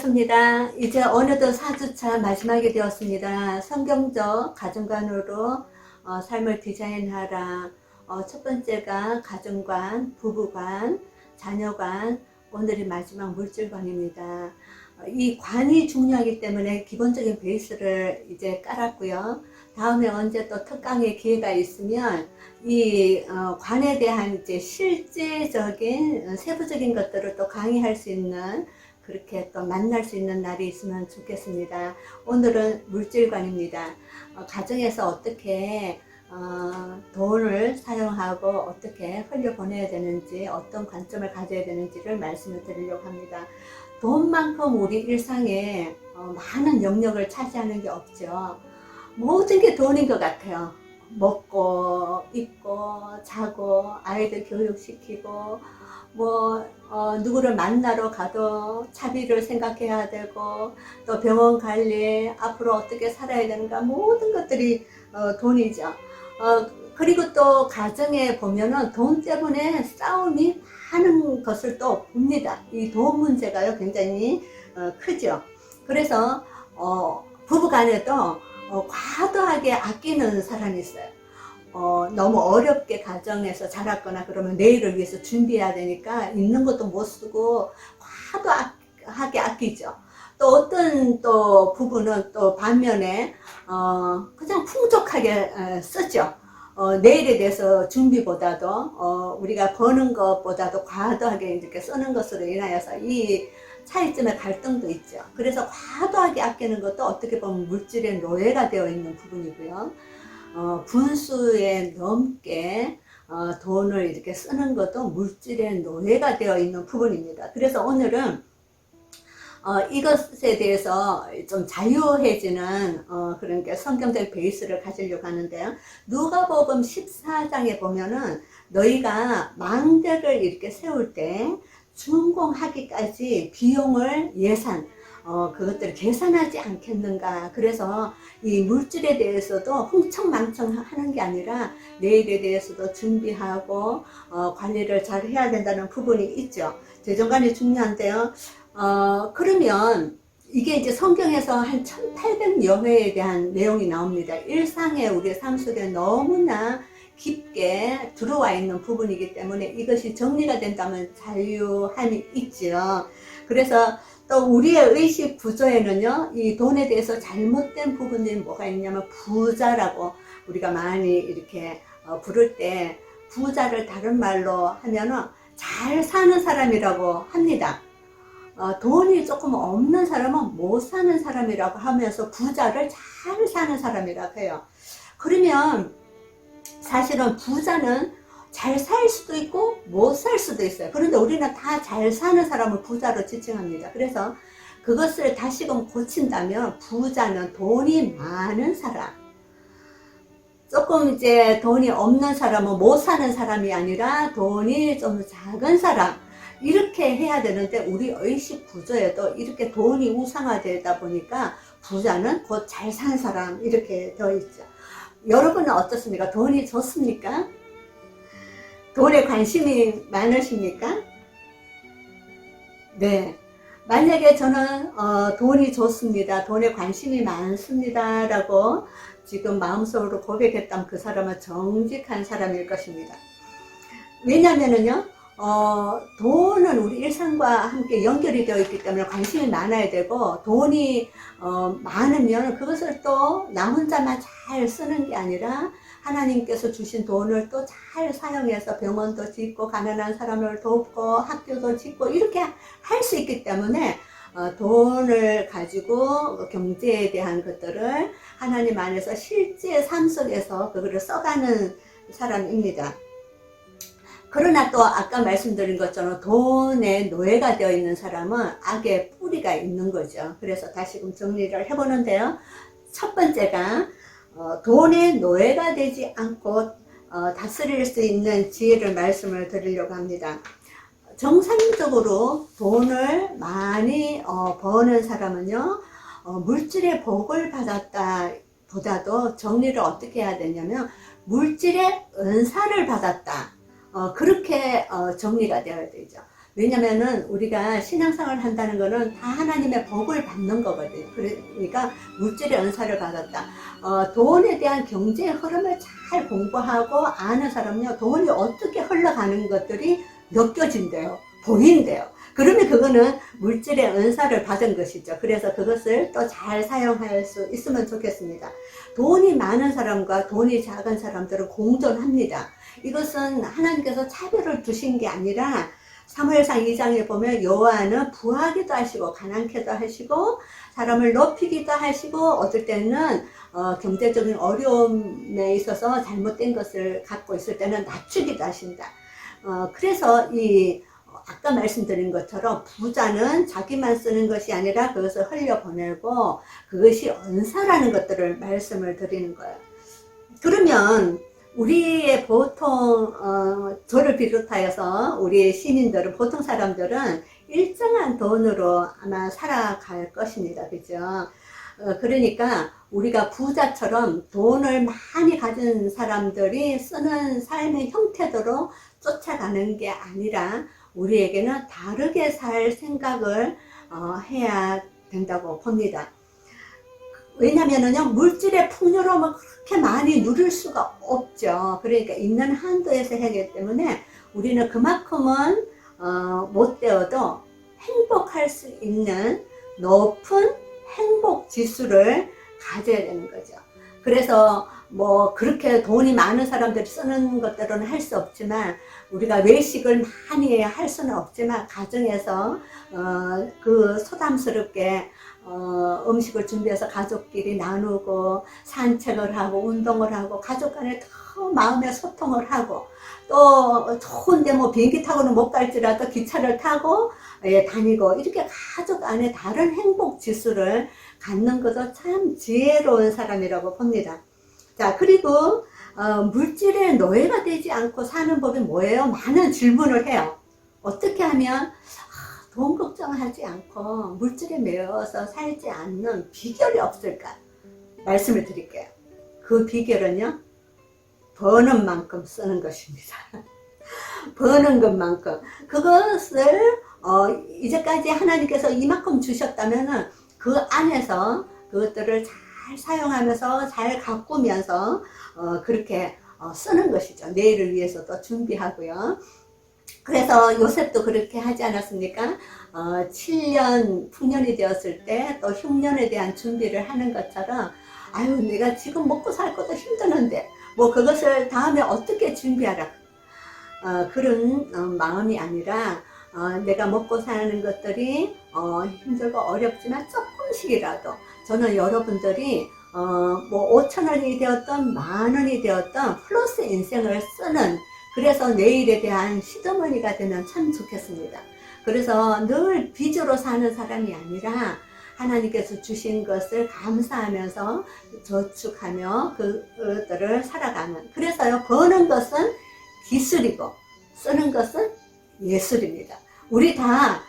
반갑습니다. 이제 어느덧 4주차 마지막이 되었습니다. 성경적 가정관으로 삶을 디자인하라. 첫 번째가 가정관, 부부관, 자녀관, 오늘이 마지막 물질관입니다. 이 관이 중요하기 때문에 기본적인 베이스를 이제 깔았고요. 다음에 언제 또 특강의 기회가 있으면 이 관에 대한 이제 실제적인 세부적인 것들을 또 강의할 수 있는, 그렇게 또 만날 수 있는 날이 있으면 좋겠습니다. 오늘은 물질관입니다. 가정에서 어떻게 돈을 사용하고 어떻게 흘려보내야 되는지, 어떤 관점을 가져야 되는지를 말씀을 드리려고 합니다. 돈만큼 우리 일상에 많은 영역을 차지하는 게 없죠. 모든 게 돈인 것 같아요. 먹고 입고 자고 아이들 교육시키고 누구를 만나러 가도 차비를 생각해야 되고, 또 병원 관리, 앞으로 어떻게 살아야 되는가, 모든 것들이 돈이죠. 그리고 또 가정에 보면은 돈 때문에 싸움이 많은 것을 또 봅니다. 이 돈 문제가요 굉장히 크죠. 그래서 부부간에도 과도하게 아끼는 사람이 있어요. 너무 어렵게 가정에서 자랐거나 그러면 내일을 위해서 준비해야 되니까 있는 것도 못 쓰고 과도하게 아끼죠. 또 어떤 또 부부는 또 반면에 그냥 풍족하게 쓰죠. 내일에 대해서 준비보다도 우리가 버는 것보다도 과도하게 이렇게 쓰는 것으로 인하여서 이 차이점의 갈등도 있죠. 그래서 과도하게 아끼는 것도 어떻게 보면 물질의 노예가 되어 있는 부분이고요. 분수에 넘게 돈을 이렇게 쓰는 것도 물질의 노예가 되어 있는 부분입니다. 그래서 오늘은 이것에 대해서 좀 자유해지는 그러니까 성경적 베이스를 가지려고 하는데요. 누가복음 14장에 보면은 너희가 망대를 이렇게 세울 때 준공하기까지 비용을 그것들을 계산하지 않겠는가. 그래서 이 물질에 대해서도 흥청망청 하는 게 아니라 내일에 대해서도 준비하고 관리를 잘 해야 된다는 부분이 있죠. 재정관이 중요한데요. 그러면 이게 이제 성경에서 한 1800여 회에 대한 내용이 나옵니다. 일상의 우리의 삶 속에 너무나 깊게 들어와 있는 부분이기 때문에 이것이 정리가 된다면 자유함이 있죠. 그래서 또 우리의 의식 구조에는요, 이 돈에 대해서 잘못된 부분들이 뭐가 있냐면 부자라고 우리가 많이 이렇게 부를 때, 부자를 다른 말로 하면은 잘 사는 사람이라고 합니다. 돈이 조금 없는 사람은 못 사는 사람이라고 하면서 부자를 잘 사는 사람이라고 해요. 그러면 사실은 부자는 잘 살 수도 있고 못 살 수도 있어요. 그런데 우리는 다 잘 사는 사람을 부자로 지칭합니다. 그래서 그것을 다시금 고친다면 부자는 돈이 많은 사람, 조금 이제 돈이 없는 사람은 못 사는 사람이 아니라 돈이 좀 작은 사람, 이렇게 해야 되는데 우리 의식 구조에도 이렇게 돈이 우상화되다 보니까 부자는 곧 잘 사는 사람 이렇게 되어 있죠. 여러분은 어떻습니까? 돈이 좋습니까? 돈에 관심이 많으십니까? 네. 만약에 저는 돈이 좋습니다, 돈에 관심이 많습니다 라고 지금 마음속으로 고백했다면 그 사람은 정직한 사람일 것입니다. 왜냐면은요, 돈은 우리 일상과 함께 연결이 되어 있기 때문에 관심이 많아야 되고, 돈이 많으면 그것을 또 나 혼자만 잘 쓰는 게 아니라 하나님께서 주신 돈을 또 잘 사용해서 병원도 짓고 가난한 사람을 돕고 학교도 짓고 이렇게 할 수 있기 때문에 돈을 가지고 경제에 대한 것들을 하나님 안에서 실제 삶 속에서 그거를 써가는 사람입니다. 그러나 또 아까 말씀드린 것처럼 돈의 노예가 되어 있는 사람은 악의 뿌리가 있는 거죠. 그래서 다시금 정리를 해보는데요. 첫 번째가 돈의 노예가 되지 않고 다스릴 수 있는 지혜를 말씀을 드리려고 합니다. 정상적으로 돈을 많이 버는 사람은요, 물질의 복을 받았다 보다도 정리를 어떻게 해야 되냐면 물질의 은사를 받았다, 그렇게 정리가 되어야 되죠. 왜냐면은 우리가 신앙생활을 한다는 거는 다 하나님의 복을 받는 거거든요. 그러니까 물질의 은사를 받았다. 돈에 대한 경제의 흐름을 잘 공부하고 아는 사람은요, 돈이 어떻게 흘러가는 것들이 느껴진대요. 보인대요. 그러면 그거는 물질의 은사를 받은 것이죠. 그래서 그것을 또 잘 사용할 수 있으면 좋겠습니다. 돈이 많은 사람과 돈이 작은 사람들은 공존합니다. 이것은 하나님께서 차별을 두신 게 아니라 사무엘상 2장에 보면 여호와는 부하기도 하시고 가난케도 하시고 사람을 높이기도 하시고 어떨 때는 경제적인 어려움에 있어서 잘못된 것을 갖고 있을 때는 낮추기도 하신다. 그래서 아까 말씀드린 것처럼 부자는 자기만 쓰는 것이 아니라 그것을 흘려보내고 그것이 은사라는 것들을 말씀을 드리는 거예요. 그러면 우리의 보통 저를 비롯하여서 우리 시민들은, 보통 사람들은 일정한 돈으로 아마 살아갈 것입니다. 그죠? 그러니까 우리가 부자처럼 돈을 많이 가진 사람들이 쓰는 삶의 형태대로 쫓아가는 게 아니라 우리에게는 다르게 살 생각을 해야 된다고 봅니다. 왜냐면은요, 물질의 풍요로움을 그렇게 많이 누릴 수가 없죠. 그러니까 있는 한도에서 하기 때문에 우리는 그만큼은 못 되어도 행복할 수 있는 높은 행복 지수를 가져야 되는 거죠. 그래서 뭐 그렇게 돈이 많은 사람들이 쓰는 것들은 할 수 없지만, 우리가 외식을 많이 할 수는 없지만 가정에서 그 소담스럽게 음식을 준비해서 가족끼리 나누고 산책을 하고 운동을 하고 가족 간에 더 마음의 소통을 하고, 또 좋은데 뭐 비행기 타고는 못 갈지라도 기차를 타고 다니고, 이렇게 가족 안에 다른 행복 지수를 갖는 것도 참 지혜로운 사람이라고 봅니다. 자, 그리고 물질의 노예가 되지 않고 사는 법이 뭐예요? 많은 질문을 해요. 어떻게 하면 돈 걱정하지 않고 물질에 매여서 살지 않는 비결이 없을까? 말씀을 드릴게요. 그 비결은요, 버는 만큼 쓰는 것입니다. 버는 것만큼. 그것을 이제까지 하나님께서 이만큼 주셨다면은 그 안에서 그것들을 잘 사용하면서 잘 가꾸면서 그렇게 쓰는 것이죠. 내일을 위해서도 준비하고요. 그래서 요셉도 그렇게 하지 않았습니까? 7년 풍년이 되었을 때 또 흉년에 대한 준비를 하는 것처럼, 아유, 내가 지금 먹고 살 것도 힘드는데 뭐 그것을 다음에 어떻게 준비하라, 그런 마음이 아니라 내가 먹고 사는 것들이 힘들고 어렵지만 조금씩이라도, 저는 여러분들이 뭐 5,000원이 되었던 만원이 되었던 플러스 인생을 쓰는, 그래서 내일에 대한 시드머니가 되면 참 좋겠습니다. 그래서 늘 빚으로 사는 사람이 아니라 하나님께서 주신 것을 감사하면서 저축하며 그것들을 살아가는, 그래서요, 버는 것은 기술이고 쓰는 것은 예술입니다. 우리 다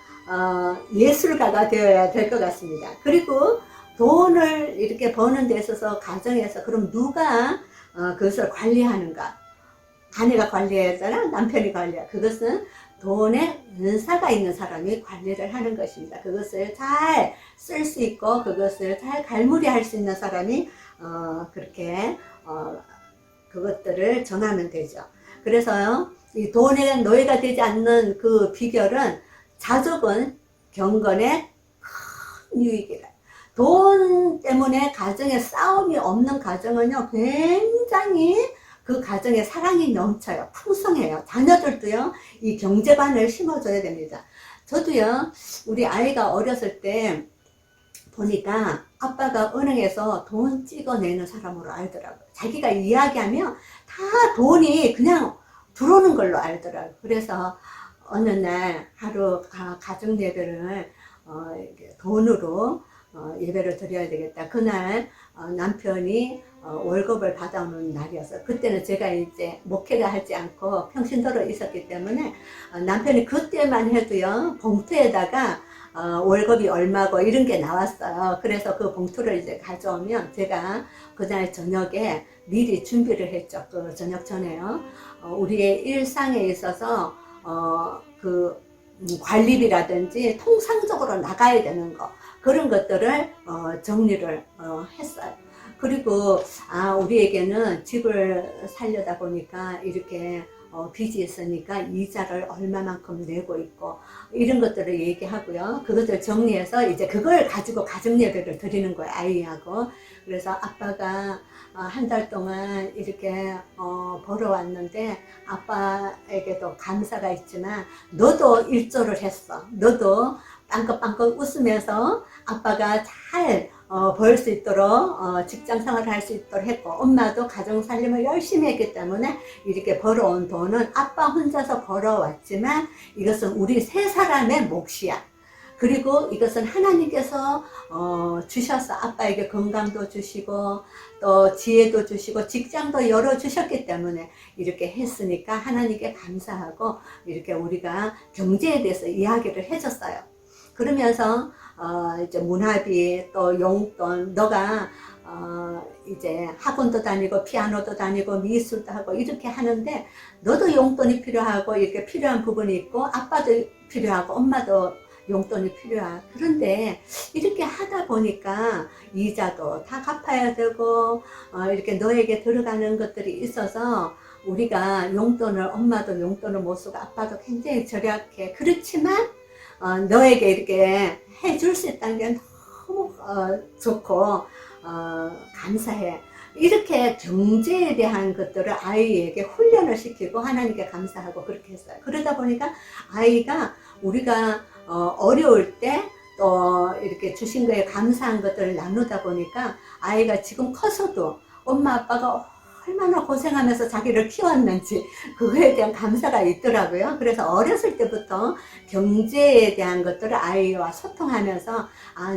예술가가 되어야 될 것 같습니다. 그리고 돈을 이렇게 버는 데 있어서 가정에서 그럼 누가 그것을 관리하는가? 아내가 관리해야 되나? 남편이 관리해야? 그것은 돈에 은사가 있는 사람이 관리를 하는 것입니다. 그것을 잘 쓸 수 있고 그것을 잘 갈무리할 수 있는 사람이 그렇게 그것들을 정하면 되죠. 그래서요, 이 돈에 노예가 되지 않는 그 비결은 자족은 경건의 큰 유익이라. 돈 때문에 가정에 싸움이 없는 가정은요, 굉장히 그 가정에 사랑이 넘쳐요. 풍성해요. 자녀들도요, 이 경제관을 심어줘야 됩니다. 저도요, 우리 아이가 어렸을 때 보니까 아빠가 은행에서 돈 찍어내는 사람으로 알더라고요. 자기가 이야기하면 다 돈이 그냥 들어오는 걸로 알더라고요. 그래서 어느 날 하루 가정 예배를 돈으로 예배를 드려야 되겠다. 그날 남편이 월급을 받아오는 날이었어요. 그때는 제가 이제 목회를 하지 않고 평신도로 있었기 때문에 남편이 그때만 해도요, 봉투에다가 월급이 얼마고 이런 게 나왔어요. 그래서 그 봉투를 이제 가져오면 제가 그날 저녁에 미리 준비를 했죠. 그 저녁 전에요. 우리의 일상에 있어서 그 관리비라든지 통상적으로 나가야 되는 거, 그런 것들을 정리를 했어요. 그리고 우리에게는 집을 살려다 보니까 이렇게 빚이 있으니까 이자를 얼마만큼 내고 있고, 이런 것들을 얘기하고요. 그것을 정리해서 이제 그걸 가지고 가정 예배를 드리는 거예요, 아이하고. 그래서 아빠가 한 달 동안 이렇게 벌어왔는데 아빠에게도 감사가 있지만 너도 일조를 했어. 너도 빵긋빵긋 웃으면서 아빠가 잘 벌 수 있도록 직장 생활을 할 수 있도록 했고, 엄마도 가정 살림을 열심히 했기 때문에 이렇게 벌어온 돈은 아빠 혼자서 벌어왔지만 이것은 우리 세 사람의 몫이야. 그리고 이것은 하나님께서 주셔서 아빠에게 건강도 주시고 또 지혜도 주시고 직장도 열어주셨기 때문에 이렇게 했으니까 하나님께 감사하고, 이렇게 우리가 경제에 대해서 이야기를 해줬어요. 그러면서 이제 문화비 또 용돈, 너가 이제 학원도 다니고 피아노도 다니고 미술도 하고 이렇게 하는데 너도 용돈이 필요하고 이렇게 필요한 부분이 있고, 아빠도 필요하고 엄마도 용돈이 필요한. 그런데 이렇게 하다 보니까 이자도 다 갚아야 되고 이렇게 너에게 들어가는 것들이 있어서 우리가 용돈을, 엄마도 용돈을 못 쓰고 아빠도 굉장히 절약해. 그렇지만 너에게 이렇게 해줄 수 있다는 게 너무 좋고 감사해. 이렇게 경제에 대한 것들을 아이에게 훈련을 시키고 하나님께 감사하고 그렇게 했어요. 그러다 보니까 아이가 우리가 어려울 때 또 이렇게 주신 거에 감사한 것들을 나누다 보니까 아이가 지금 커서도 엄마 아빠가 얼마나 고생하면서 자기를 키웠는지 그거에 대한 감사가 있더라고요. 그래서 어렸을 때부터 경제에 대한 것들을 아이와 소통하면서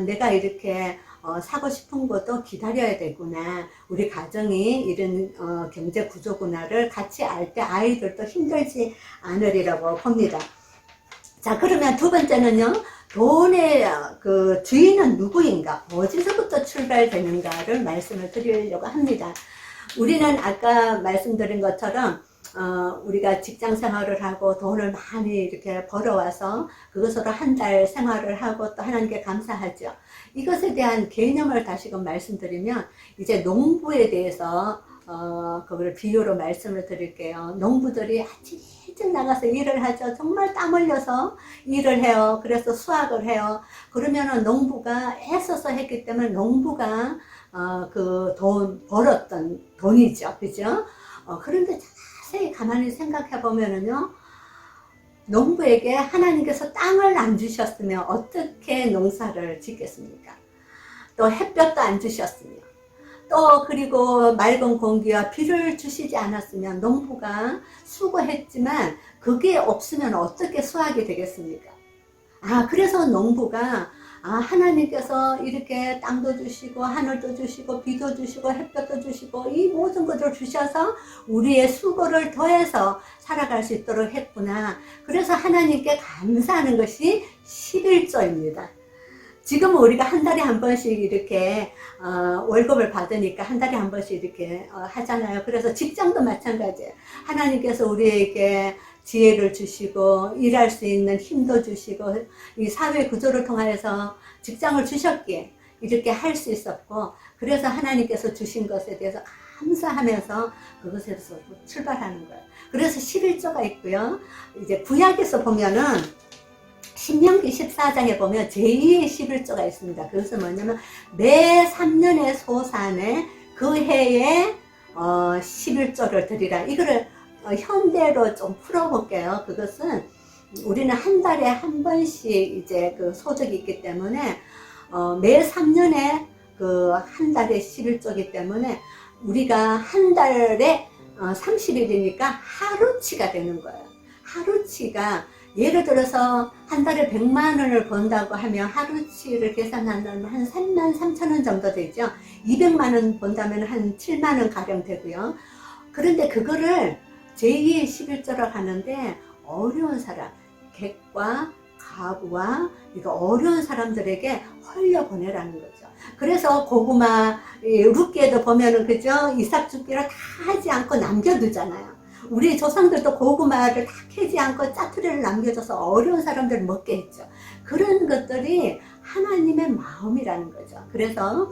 내가 이렇게 사고 싶은 것도 기다려야 되구나, 우리 가정이 이런 경제 구조구나를 같이 알 때 아이들도 힘들지 않으리라고 봅니다. 자, 그러면 두 번째는요, 돈의 그 주인은 누구인가, 어디서부터 출발되는가를 말씀을 드리려고 합니다. 우리는 아까 말씀드린 것처럼 우리가 직장 생활을 하고 돈을 많이 이렇게 벌어와서 그것으로 한 달 생활을 하고 또 하나님께 감사하죠. 이것에 대한 개념을 다시금 말씀드리면, 이제 농부에 대해서 그걸 비유로 말씀을 드릴게요. 농부들이 아침 일찍 나가서 일을 하죠. 정말 땀 흘려서 일을 해요. 그래서 수확을 해요. 그러면은 농부가 애써서 했기 때문에 농부가 그 돈 벌었던 돈이죠. 그죠? 그런데 자세히 가만히 생각해 보면은요, 농부에게 하나님께서 땅을 안 주셨으면 어떻게 농사를 짓겠습니까? 또 햇볕도 안 주셨으며, 또 그리고 맑은 공기와 비를 주시지 않았으면 농부가 수고했지만 그게 없으면 어떻게 수확이 되겠습니까? 그래서 농부가 하나님께서 이렇게 땅도 주시고 하늘도 주시고 비도 주시고 햇볕도 주시고 이 모든 것을 주셔서 우리의 수고를 더해서 살아갈 수 있도록 했구나. 그래서 하나님께 감사하는 것이 11조입니다. 지금 우리가 한 달에 한 번씩 이렇게 월급을 받으니까 한 달에 한 번씩 이렇게 하잖아요. 그래서 직장도 마찬가지예요. 하나님께서 우리에게 지혜를 주시고 일할 수 있는 힘도 주시고 이 사회 구조를 통해서 직장을 주셨기에 이렇게 할 수 있었고, 그래서 하나님께서 주신 것에 대해서 감사하면서 그것에서 출발하는 거예요. 그래서 11조가 있고요. 이제 구약에서 보면은 신명기 14장에 보면 제2의 11조가 있습니다. 그것은 뭐냐면 매 3년의 소산에 그 해에 11조를 드리라. 이거를 현대로 좀 풀어볼게요. 그것은 우리는 한 달에 한 번씩 이제 그 소득이 있기 때문에 매 3년에 그 한 달에 11조이기 때문에 우리가 한 달에 30일이니까 하루치가 되는 거예요. 하루치가 예를 들어서 한 달에 100만 원을 번다고 하면 하루치를 계산하면 한 3만 3천 원 정도 되죠. 200만 원 번다면 한 7만 원 가량 되고요. 그런데 그거를 제2의 11조라고 하는데 어려운 사람, 객과 가부와 이거 어려운 사람들에게 흘려보내라는 거죠. 그래서 고구마, 룻기에도 보면은 그죠? 이삭 죽기를 다 하지 않고 남겨두잖아요. 우리 조상들도 고구마를 다 캐지 않고 짜투리를 남겨줘서 어려운 사람들을 먹게 했죠. 그런 것들이 하나님의 마음이라는 거죠. 그래서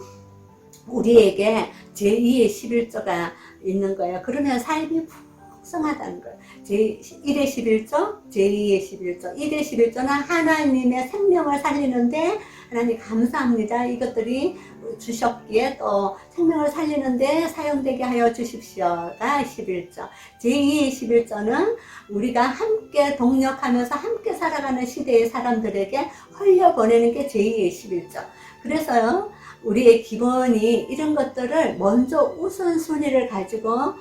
우리에게 제2의 11조가 있는 거예요. 그러면 삶이 풍성하다는 거예요. 제1의 11조, 제2의 11조. 1의 11조는 하나님의 생명을 살리는데 하나님 감사합니다. 이것들이 주셨기에 또 생명을 살리는데 사용되게 하여 주십시오가 11조. 제2의 11조는 우리가 함께 동력하면서 함께 살아가는 시대의 사람들에게 흘려보내는 게 제2의 11조. 그래서요, 우리의 기본이 이런 것들을 먼저 우선순위를 가지고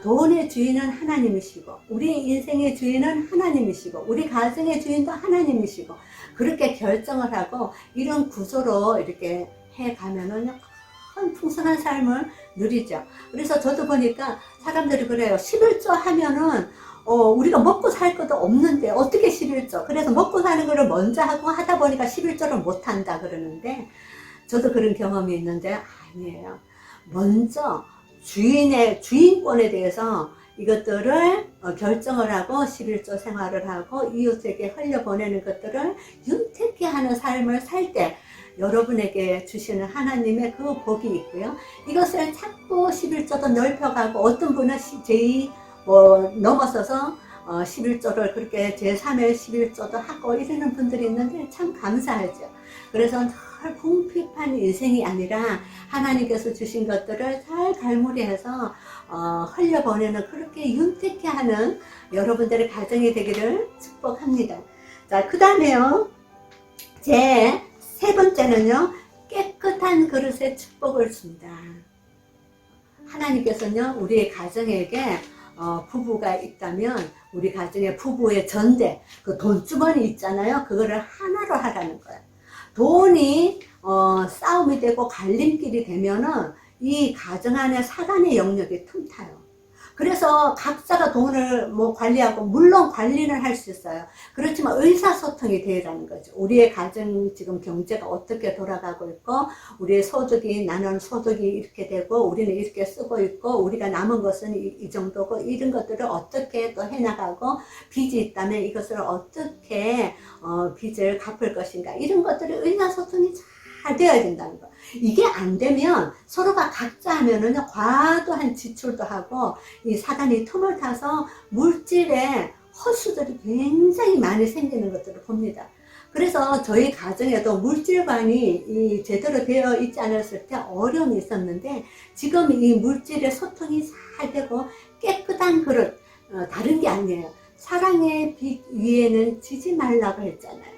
돈의 주인은 하나님이시고 우리 인생의 주인은 하나님이시고 우리 가정의 주인도 하나님이시고 그렇게 결정을 하고 이런 구조로 이렇게 해가면은 큰 풍성한 삶을 누리죠. 그래서 저도 보니까 사람들이 그래요. 11조 하면은 우리가 먹고 살 것도 없는데 어떻게 11조? 그래서 먹고 사는 거를 먼저 하고 하다 보니까 11조를 못 한다 그러는데 저도 그런 경험이 있는데 아니에요. 먼저 주인권에 대해서 이것들을 결정을 하고 11조 생활을 하고 이웃에게 흘려보내는 것들을 윤택히 하는 삶을 살 때 여러분에게 주시는 하나님의 그 복이 있고요. 이것을 자꾸 11조도 넓혀가고 어떤 분은 넘어서서 11조를 그렇게 제3의 11조도 하고 이러는 분들이 있는데 참 감사하죠. 그래서 늘 궁핍한 인생이 아니라 하나님께서 주신 것들을 잘 갈무리해서 흘려보내는 그렇게 윤택해 하는 여러분들의 가정이 되기를 축복합니다. 자, 그 다음에요. 제 세 번째는요. 깨끗한 그릇에 축복을 줍니다. 하나님께서는요. 우리의 가정에게 부부가 있다면 우리 가정에 부부의 전대, 그 돈주머니 있잖아요. 그거를 하나로 하라는 거예요. 돈이 싸움이 되고 갈림길이 되면은 이 가정 안에 사단의 영역이 틈타요. 그래서 각자가 돈을 관리하고 물론 관리는 할 수 있어요. 그렇지만 의사소통이 되라는 거죠. 우리의 가정 지금 경제가 어떻게 돌아가고 있고 우리의 소득이 나는 소득이 이렇게 되고 우리는 이렇게 쓰고 있고 우리가 남은 것은 이 정도고 이런 것들을 어떻게 또 해나가고 빚이 있다면 이것을 어떻게 빚을 갚을 것인가 이런 것들이 의사소통이 잘 되어야 된다는 거. 이게 안 되면 서로가 각자 하면은요, 과도한 지출도 하고, 이 사단이 틈을 타서 물질에 허수들이 굉장히 많이 생기는 것들을 봅니다. 그래서 저희 가정에도 물질관이 제대로 되어 있지 않았을 때 어려움이 있었는데, 지금 이 물질의 소통이 잘 되고, 깨끗한 그릇, 다른 게 아니에요. 사랑의 빛 위에는 지지 말라고 했잖아요.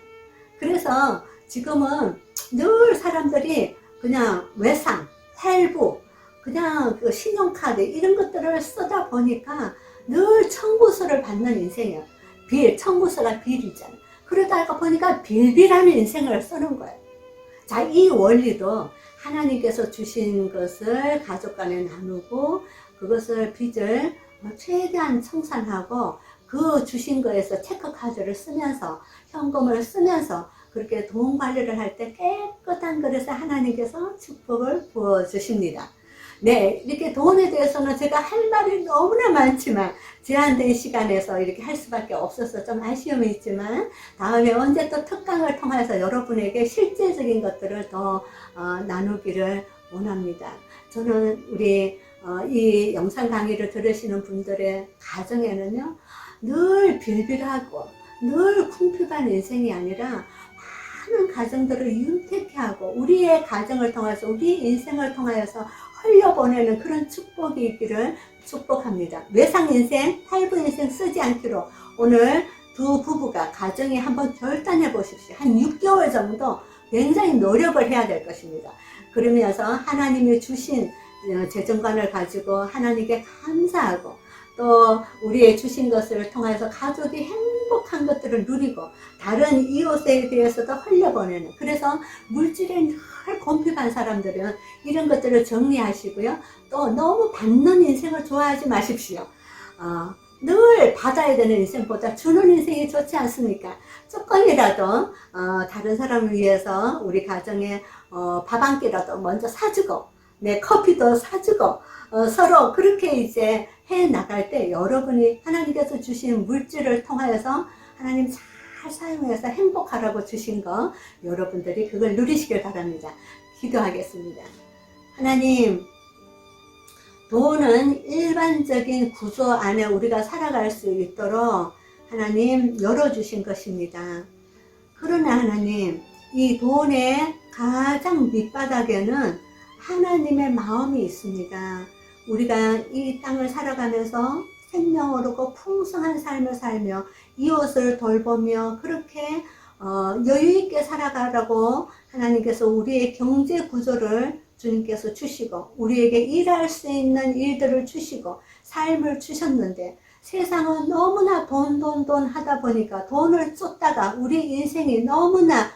그래서 지금은 늘 사람들이 그냥 외상, 할부, 그냥 그 신용카드 이런 것들을 쓰다 보니까 늘 청구서를 받는 인생이에요. 청구서가 빌이잖아요. 그러다가 보니까 빌빌하는 인생을 쓰는 거예요. 자, 이 원리도 하나님께서 주신 것을 가족 간에 나누고 그것을 빚을 최대한 청산하고 그 주신 거에서 체크카드를 쓰면서 현금을 쓰면서 그렇게 돈 관리를 할 때 깨끗한 그릇에 하나님께서 축복을 부어주십니다. 네, 이렇게 돈에 대해서는 제가 할 말이 너무나 많지만 제한된 시간에서 이렇게 할 수밖에 없어서 좀 아쉬움이 있지만 다음에 언제 또 특강을 통해서 여러분에게 실제적인 것들을 더 나누기를 원합니다. 저는 우리 이 영상 강의를 들으시는 분들의 가정에는요, 늘 빌빌하고 늘 궁핍한 인생이 아니라 많은 가정들을 윤택해 하고 우리의 가정을 통해서 우리의 인생을 통하여서 흘려보내는 그런 축복이 있기를 축복합니다. 외상 인생, 할부 인생 쓰지 않기로 오늘 두 부부가 가정에 한번 결단해 보십시오. 한 6개월 정도 굉장히 노력을 해야 될 것입니다. 그러면서 하나님이 주신 재정관을 가지고 하나님께 감사하고 또 우리의 주신 것을 통해서 가족이 행복한 것들을 누리고 다른 이웃에 대해서도 흘려보내는, 그래서 물질에 늘 곰핍한 사람들은 이런 것들을 정리하시고요. 또 너무 받는 인생을 좋아하지 마십시오. 늘 받아야 되는 인생보다 주는 인생이 좋지 않습니까? 조금이라도 다른 사람을 위해서 우리 가정에 밥 한 끼라도 먼저 사주고 내 커피도 사주고 서로 그렇게 이제 해 나갈 때 여러분이 하나님께서 주신 물질을 통하여서 하나님 잘 사용해서 행복하라고 주신 거 여러분들이 그걸 누리시길 바랍니다. 기도하겠습니다. 하나님, 돈은 일반적인 구조 안에 우리가 살아갈 수 있도록 하나님 열어주신 것입니다. 그러나 하나님, 이 돈의 가장 밑바닥에는 하나님의 마음이 있습니다. 우리가 이 땅을 살아가면서 생명으로 풍성한 삶을 살며 이웃을 돌보며 그렇게 여유있게 살아가라고 하나님께서 우리의 경제 구조를 주님께서 주시고 우리에게 일할 수 있는 일들을 주시고 삶을 주셨는데 세상은 너무나 돈 하다 보니까 돈을 쫓다가 우리 인생이 너무나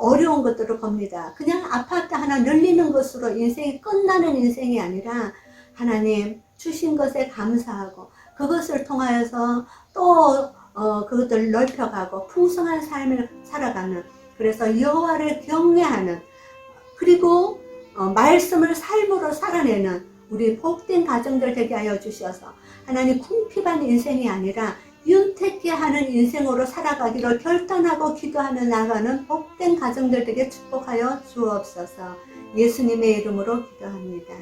어려운 것들을 봅니다. 그냥 아파트 하나 늘리는 것으로 인생이 끝나는 인생이 아니라 하나님 주신 것에 감사하고 그것을 통하여서 또 그것들을 넓혀가고 풍성한 삶을 살아가는, 그래서 여호와를 경외하는, 그리고 말씀을 삶으로 살아내는 우리 복된 가정들 되게 하여 주셔서 하나님 궁핍한 인생이 아니라 윤택케 하는 인생으로 살아가기를 결단하고 기도하며 나가는 복된 가정들 되게 축복하여 주옵소서. 예수님의 이름으로 기도합니다.